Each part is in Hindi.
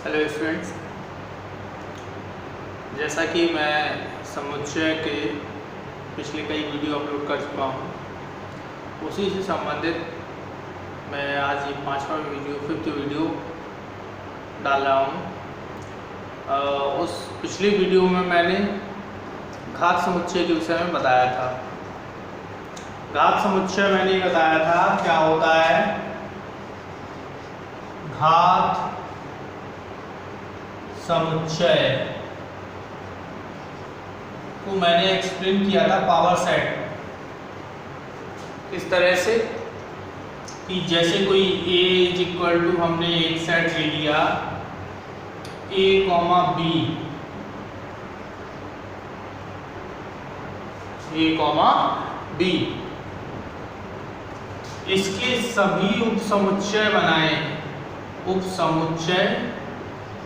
हेलो स्टूडेंट्स, जैसा कि मैं समुच्चय के पिछले कई वीडियो अपलोड कर चुका हूँ, उसी से संबंधित मैं आज ये 5वां वीडियो 5th वीडियो डाल रहा हूँ। उस पिछली वीडियो में मैंने घात समुच्चय के विषय में बताया था। घात समुच्चय मैंने बताया था क्या होता है। घात समुच्चय को मैंने एक्सप्लेन किया था पावर सेट इस तरह से कि जैसे कोई a इज इक्वल टू हमने एक सेट ले लिया a कॉमा b, इसके सभी उपसमुच्चय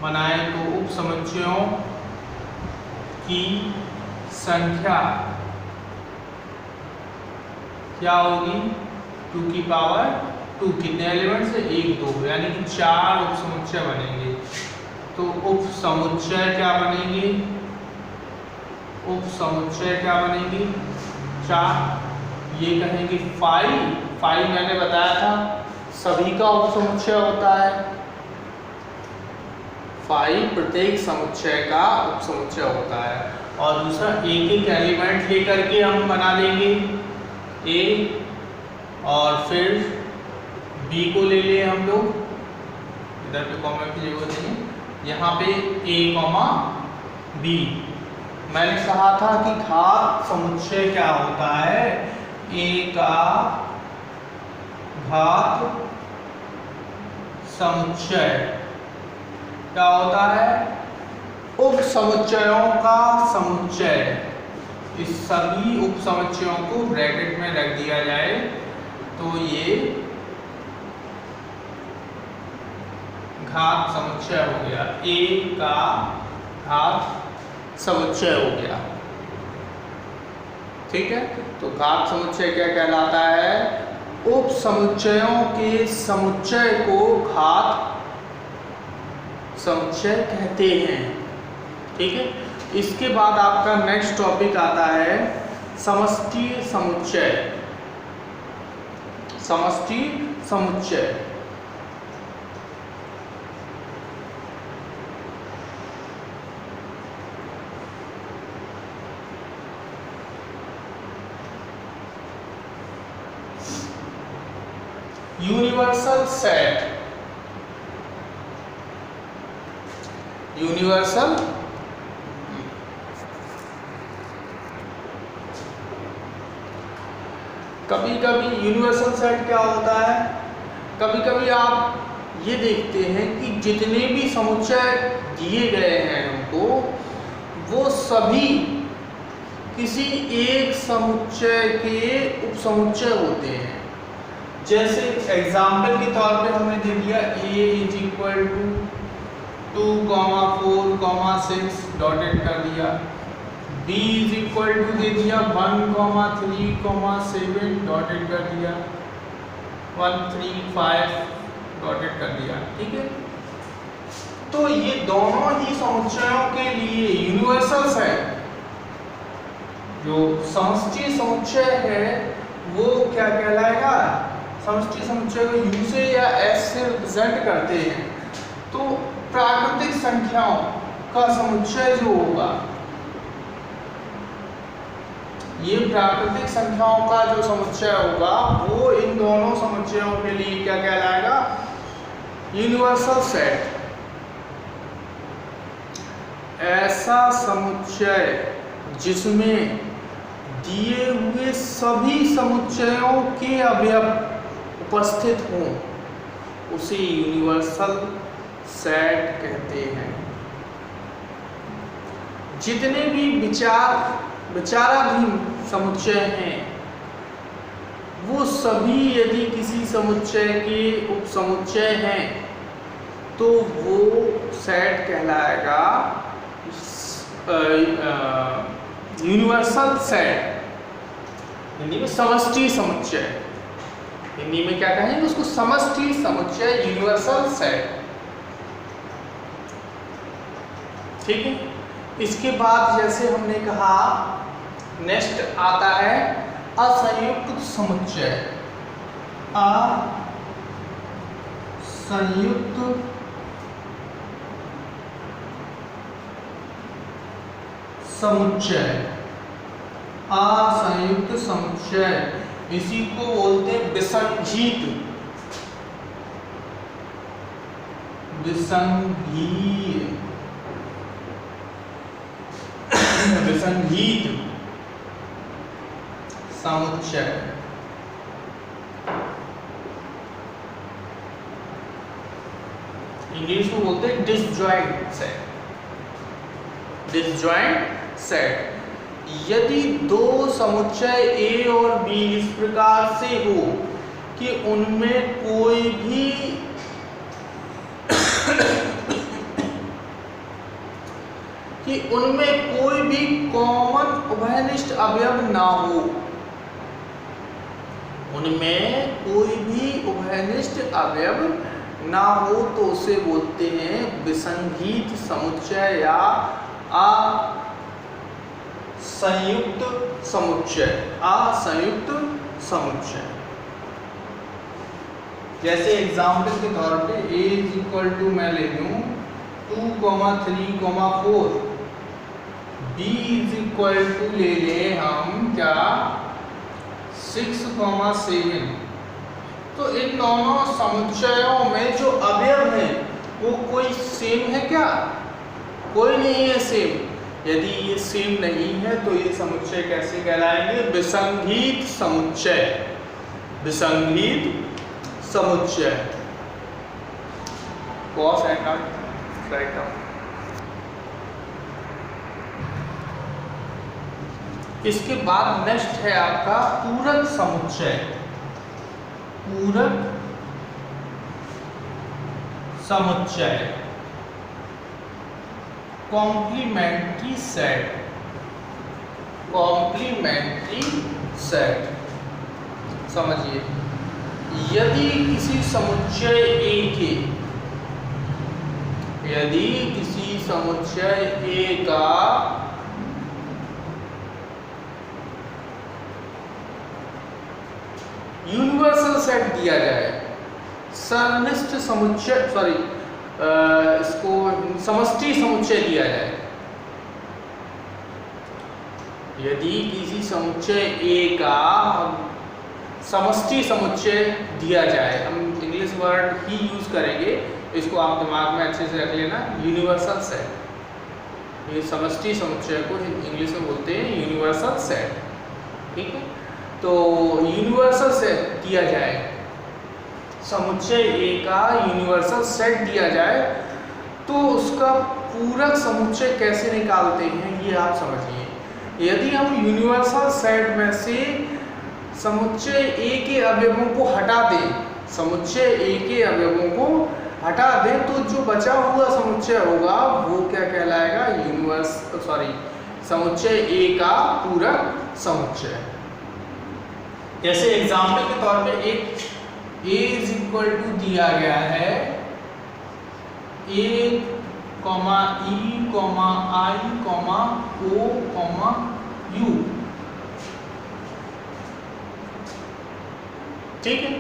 बनाए तो उपसमुच्चयों की संख्या क्या होगी 2 की पावर 2। कितने एलिमेंट्स है 1 2, यानी कि 4 उपसमुच्चय बनेंगे। तो उपसमुच्चय क्या बनेंगे 4। ये कहेंगे 5 मैंने बताया था सभी का उपसमुच्चय होता है। 5 प्रत्येक समुच्चय का उपसमुच्चय होता है। और दूसरा एक एलिमेंट लेकर के हम बना लेंगे a, और फिर b को ले लिए हम लोग, इधर पे कॉमा की जरूरत नहीं, यहाँ पे a, b। मैंने कहा था कि घात समुच्चय क्या होता है, a का घात समुच्चय क्या होता है, उपसमुच्चयों का समुच्चय। इस सभी उपसमुच्चयों को ब्रैकेट में रख दिया जाए तो ये घात समुच्चय हो गया, a का घात समुच्चय हो गया। ठीक है, तो घात समुच्चय क्या कहलाता है, उपसमुच्चयों के समुच्चय को घात समुच्चय कहते हैं। ठीक है, इसके बाद आपका नेक्स्ट टॉपिक आता है समष्टि समुच्चय। यूनिवर्सल कभी कभी यूनिवर्सल सेट क्या होता है, कभी कभी आप ये देखते हैं कि जितने भी समुच्चय दिए गए हैं हमको, वो सभी किसी एक समुच्चय के उपसमुच्चय होते हैं। जैसे एग्जाम्पल के तौर पे हमने दे दिया a is equal to 2, 4, 6 dotted कर दिया, b इज इक्वल टू दे दिया 1, 3, 7 डॉटेड कर दिया, 1, 3, 5 डॉटेड कर दिया। ठीक है, तो ये दोनों ही समुच्चयों के लिए यूनिवर्सल्स है। जो समष्टि समुच्चय है वो क्या कहलाएगा, समष्टि समुच्चय को u से या s से रिप्रेजेंट करते हैं। तो प्राकृतिक संख्याओं का समुच्चय जो होगा, ये प्राकृतिक संख्याओं का जो समुच्चय होगा वो इन दोनों समुच्चयों के लिए क्या कहलाएगा, यूनिवर्सल सेट। ऐसा समुच्चय जिसमें दिए हुए सभी समुच्चयों के अवयव उपस्थित हों उसे यूनिवर्सल सेट कहते हैं। जितने भी विचाराधीन समुच्चय हैं वो सभी यदि किसी समुच्चय के उपसमुच्चय हैं तो वो सेट कहलाएगा यूनिवर्सल सेट, हिंदी में समष्टि समुच्चय। हिंदी में क्या कहेंगे उसको, समष्टि समुच्चय, यूनिवर्सल सेट। ठीक है। इसके बाद जैसे हमने कहा नेक्स्ट आता है असंयुक्त समुच्चय। असंयुक्त समुच्चय, असंयुक्त समुच्चय, इसी को बोलते हैं विसंगीत, विसंगीत समुच्चय। इंग्लिश में बोलते हैं डिसजॉइंट सेट, डिसजॉइंट सेट। यदि दो समुच्चय ए और बी इस प्रकार से हो कि उनमें कोई भी कॉमन उभयनिष्ठ अवयव ना हो, उनमें कोई भी उभयनिष्ठ अवयव ना हो तो उसे बोलते हैं विसंगीत समुच्चय या असंयुक्त समुच्चय, असंयुक्त समुच्चय। जैसे एग्जाम्पल के तौर पे a = मैं ले लूं 2, 3, 4, b = ले लें हम क्या 6, 7। तो इन दोनों समुच्चयों में जो अवयव है वो कोई सेम है क्या? कोई नहीं है सेम। यदि ये सेम नहीं है तो ये समुच्चय कैसे कहलाएंगे? विसंगीत समुच्चय, विसंगीत समुच्चय। Cos and write down. इसके बाद नेक्स्ट है आपका पूरक समुच्चय, पूरक समुच्चय, कॉम्प्लीमेंट्री सेट, कॉम्प्लीमेंट्री सेट। समझिए, यदि किसी समुच्चय ए के, यदि किसी समुच्चय ए का यूनिवर्सल सेट दिया जाए, सन्निष्ठ समुच्चय इसको समष्टि समुच्चय दिया जाए। यदि किसी समुच्चय ए का समष्टि समुच्चय दिया जाए, हम इंग्लिश वर्ड ही यूज करेंगे, इसको आप दिमाग में अच्छे से रख लेना, यूनिवर्सल सेट। ये समष्टि समुच्चय को इंग्लिश में बोलते हैं यूनिवर्सल सेट। ठीक है, तो यूनिवर्सल सेट दिया जाए, समुच्चय ए का यूनिवर्सल सेट दिया जाए, तो उसका पूरक समुच्चय कैसे निकालते हैं ये आप समझिए। यदि हम यूनिवर्सल सेट में से समुच्चय ए के अवयवों को हटा दें, समुच्चय ए के अवयवों को हटा दें, तो जो बचा हुआ समुच्चय होगा वो क्या कहलाएगा? समुच्चय ए का पूरक समुच्चय। जैसे एग्जाम्पल के तौर पे एक a = दिया गया है a, e, I, O, U। ठीक है,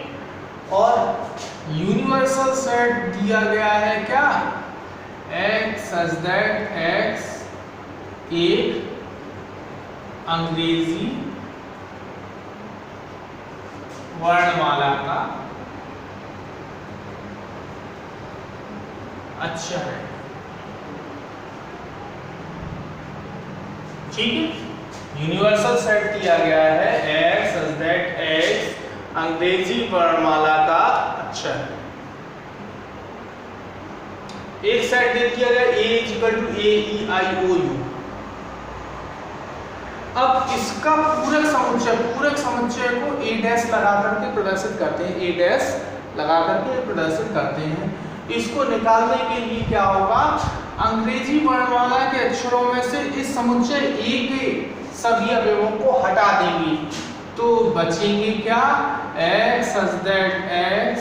और यूनिवर्सल सेट दिया गया है क्या? x such that x एक अंग्रेजी वर्णमाला का अक्षर है। ठीक है, यूनिवर्सल सेट दिया गया है x such that x अंग्रेजी वर्णमाला का अक्षर। एक सेट दे दिया गया a = A, E, I, O, U। अब इसका पूरक समुच्चय को a' लगा करके प्रदर्शित करते हैं, a' लगा करके प्रदर्शित करते हैं। इसको निकालने के लिए क्या होगा? अंग्रेजी वर्णमाला के अक्षरों में से इस समुच्चय ए के सभी अवयवों को हटा देंगे, तो बचेंगे क्या? x such that x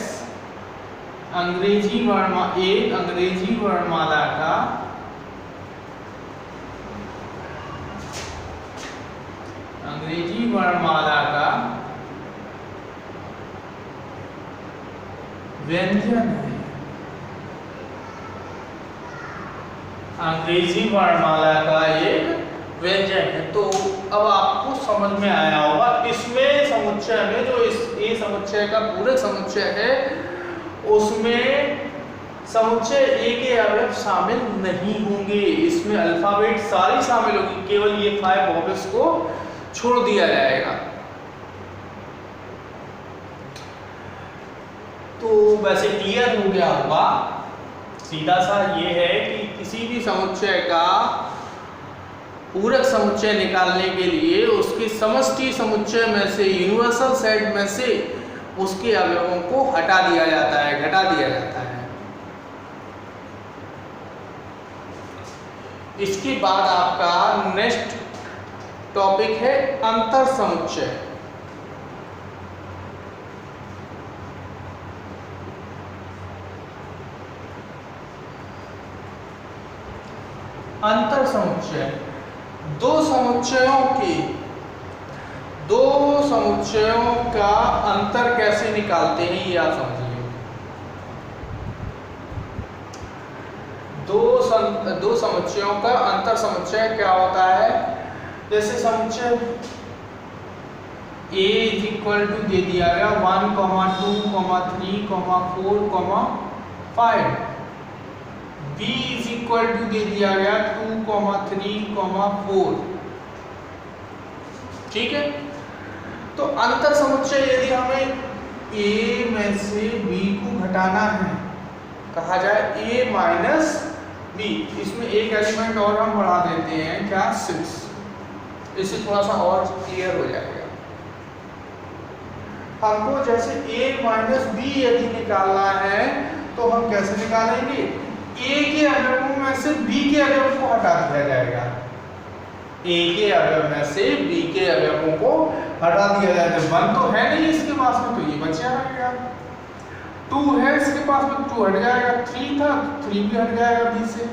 अंग्रेजी वर्णमाला का अंग्रेजी वर्णमाला का व्यंजन है। अंग्रेजी वर्णमाला का एक व्यंजन है। तो अब आपको समझ में आया होगा, इसमें समुच्चय में जो इस ए समुच्चय का पूरक समुच्चय है उसमें समुच्चय ए के अवयव शामिल नहीं होंगे। इसमें अल्फाबेट सारी शामिल होगी, केवल ये 5 वॉवेल्स को छोड़ दिया जाएगा। तो वैसे क्लियर हो गया होगा, सीधा सा ये है कि किसी भी समुच्चय का पूरक समुच्चय निकालने के लिए उसके समष्टि समुच्चय में से, यूनिवर्सल सेट में से उसके अवयवों को हटा दिया जाता है, घटा दिया जाता है। इसके बाद आपका नेक्स्ट टॉपिक है अंतर समुच्चय। अंतर समुच्चय दो समुच्चयों का अंतर कैसे निकालते हैं ये आप समझिए। दो समुच्चयों का अंतर समुच्चय क्या होता है? जैसे समुच्चय A = दे दिया गया 1, 2, 3, 4, 5। B = दे दिया गया 2, 3, 4। ठीक है। तो अंतर समुच्चय यदि हमें A में से B को घटाना है, कहा जाए A माइनस B, इसमें एक एलिमेंट और हम बढ़ा देते हैं, क्या 6, इससे थोड़ा सा और क्लियर हो जाएगा। हमको जैसे A माइनस B यदि निकालना है तो हम कैसे निकालेंगे? A के अवयवों में से B के अवयव को हटा दिया जाएगा। A के अवयव में से B के अवयवों को हटा दिया जाएगा। 1 तो है नहीं इसके पास में, तो ये बचा रहेगा। 2 है इसके पास में, 2 हट जाएगा। 3 था, 3 भी हट जाएगा B से।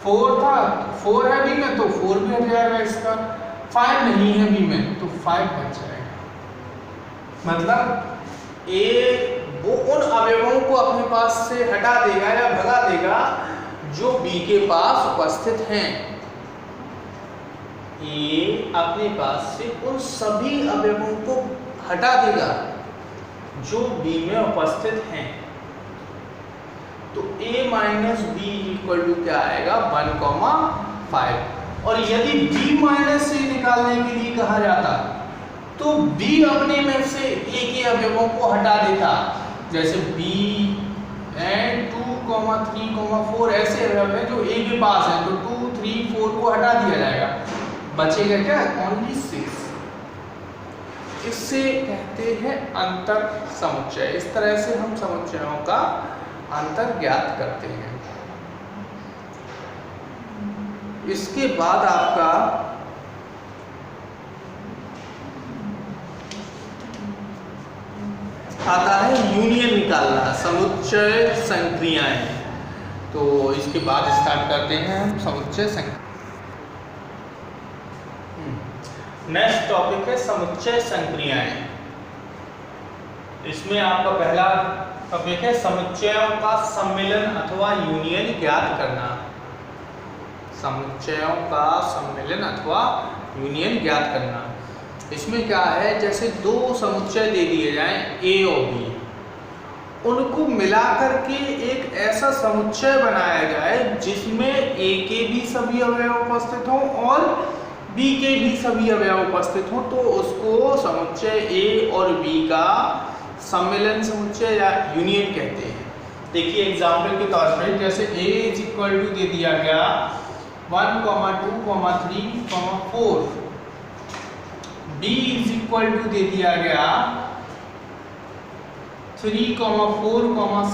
4 था, 4 है B में, तो 4 भी हट जाएगा इसका। 5 नहीं है B में, तो 5 बच जाएगा। मतलब A वो उन अवयवों को अपने पास से हटा देगा या भगा देगा जो B के पास उपस्थित हैं। A अपने पास से उन सभी अवयवों को हटा देगा जो B में उपस्थित हैं। तो A माइनस B = क्या आएगा? 1, 5। और यदि B माइनस C निकालने के लिए कहा जाता तो B अपने में से A के अवयवों को हटा देता। जैसे B एंड 2, 3, 4 ऐसे अवयव हैं जो A के पास हैं, तो 2, 3, 4 को हटा दिया जाएगा, बचेगा क्या? ओनली 6। इससे कहते हैं अंतर समुच्चय। इस तरह से हम समुच्चयों का अंतर ज्ञात करते हैं। इसके बाद आपका आता है यूनियन निकालना, समुच्चय संक्रियाएं। तो इसके बाद स्टार्ट करते हैं हम समुच्चय संक्रिया। नेक्स्ट टॉपिक है समुच्चय संक्रियाएं। इसमें आपका पहला टॉपिक है समुच्चयों का सम्मिलन अथवा यूनियन ज्ञात करना। समुच्चयों का सम्मिलन अथवा यूनियन ज्ञात करना। इसमें क्या है, जैसे दो समुच्चय दे दिए जाएं A और B, उनको मिलाकर के एक ऐसा समुच्चय बनाया जाए जिसमें A के भी सभी अवयव उपस्थित हों और B के भी सभी अवयव उपस्थित हों, तो उसको समुच्चय A और B का सम्मिलन समुच्चय या यूनियन कहते हैं। देखिए एग्जाम्पल के तौर पर, जैसे A = दे दिया गया 1, 2, 3, 4। B = दे दिया गया 3, 4,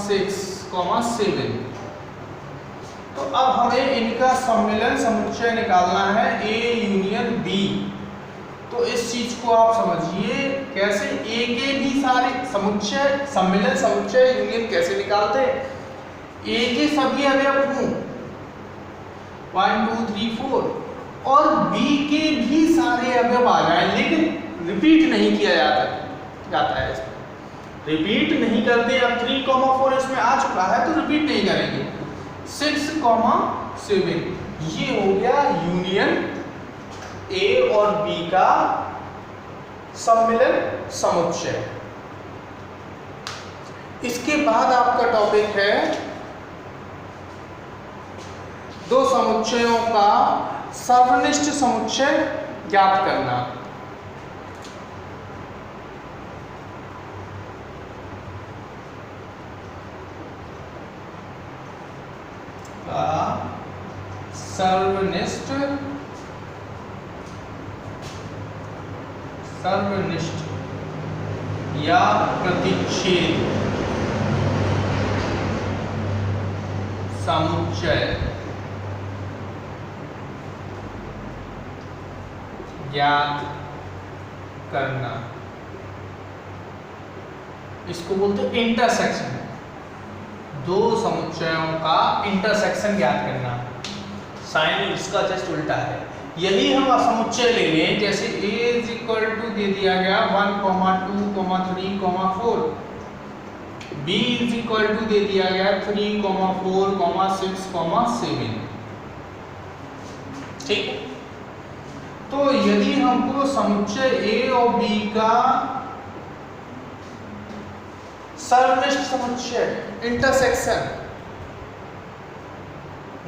6, 7। तो अब हमें इनका सम्मिलन समुच्चय निकालना है A यूनियन B। तो इस चीज को आप समझिए कैसे A के भी सारे समुच्चय, सम्मिलन समुच्चय यूनियन कैसे निकालते हैं। A के सभी अवयव हों 1, 2, 3, 4 और बी के भी सारे अवयव आ जाए, लेकिन रिपीट नहीं किया जाता है इसमें, रिपीट नहीं करते। अब 3,4 इसमें आ चुका है तो रिपीट नहीं करेंगे। 6,7 ये हो गया यूनियन ए और बी का सम्मिलन समुच्चय। इसके बाद आपका टॉपिक है दो समुच्चयों का सर्वनिष्ठ समुच्चय ज्ञात करना। सर्वनिष्ठ या प्रतिच्छेद समुच्चय ज्ञात करना। इसको बोलते हैं इंटरसेक्शन, दो समुच्चयों का इंटरसेक्शन ज्ञात करना। साइन इसका जस्ट उल्टा है। यही हम समुच्चय ले लें, जैसे a इज इक्वल टू दे दिया गया 1, 2, 3, 4, b इज इक्वल टू दे दिया गया 3, 4, 6, 7। ठीक है, तो यदि हमको समुच्चय a और b का सर्वनिष्ठ समुच्चय इंटरसेक्शन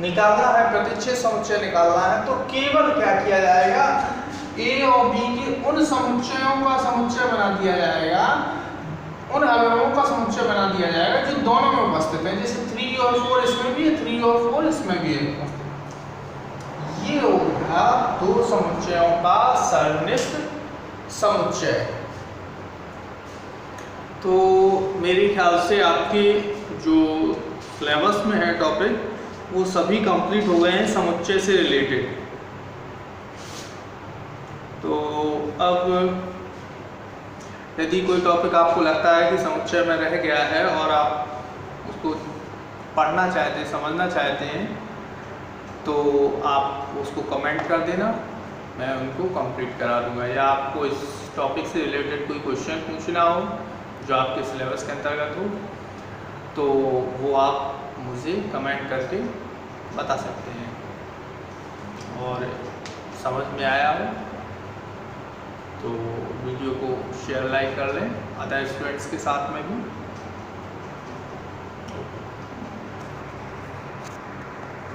निकालना है, प्रतिच्छेद समुच्चय निकालना है, तो केवल क्या किया जाएगा, a और b के उन समुच्चयों का समुच्चय बना दिया जाएगा, उन अवयवों का समुच्चय बना दिया जाएगा जो दोनों में उपस्थित हैं। जैसे 3 और 4 इसमें भी है, 3 और 4 इसमें भी है। ये हो गया दो समुच्चयों का सर्वनिष्ठ समुच्चय। तो मेरे ख्याल से आपके जो सिलेबस में है टॉपिक वो सभी कंप्लीट हो गए हैं समुच्चय से रिलेटेड। तो अब यदि कोई टॉपिक आपको लगता है कि समुच्चय में रह गया है और आप उसको पढ़ना चाहते हैं, समझना चाहते हैं, तो आप उसको कमेंट कर देना, मैं उनको कंप्लीट करा दूंगा। या आपको इस टॉपिक से रिलेटेड कोई क्वेश्चन पूछना हो जो आपके सिलेबस के अंतर्गत हो, तो वो आप मुझे कमेंट करके बता सकते हैं। और समझ में आया हो तो वीडियो को शेयर लाइक कर लें अदर स्टूडेंट्स के साथ में भी।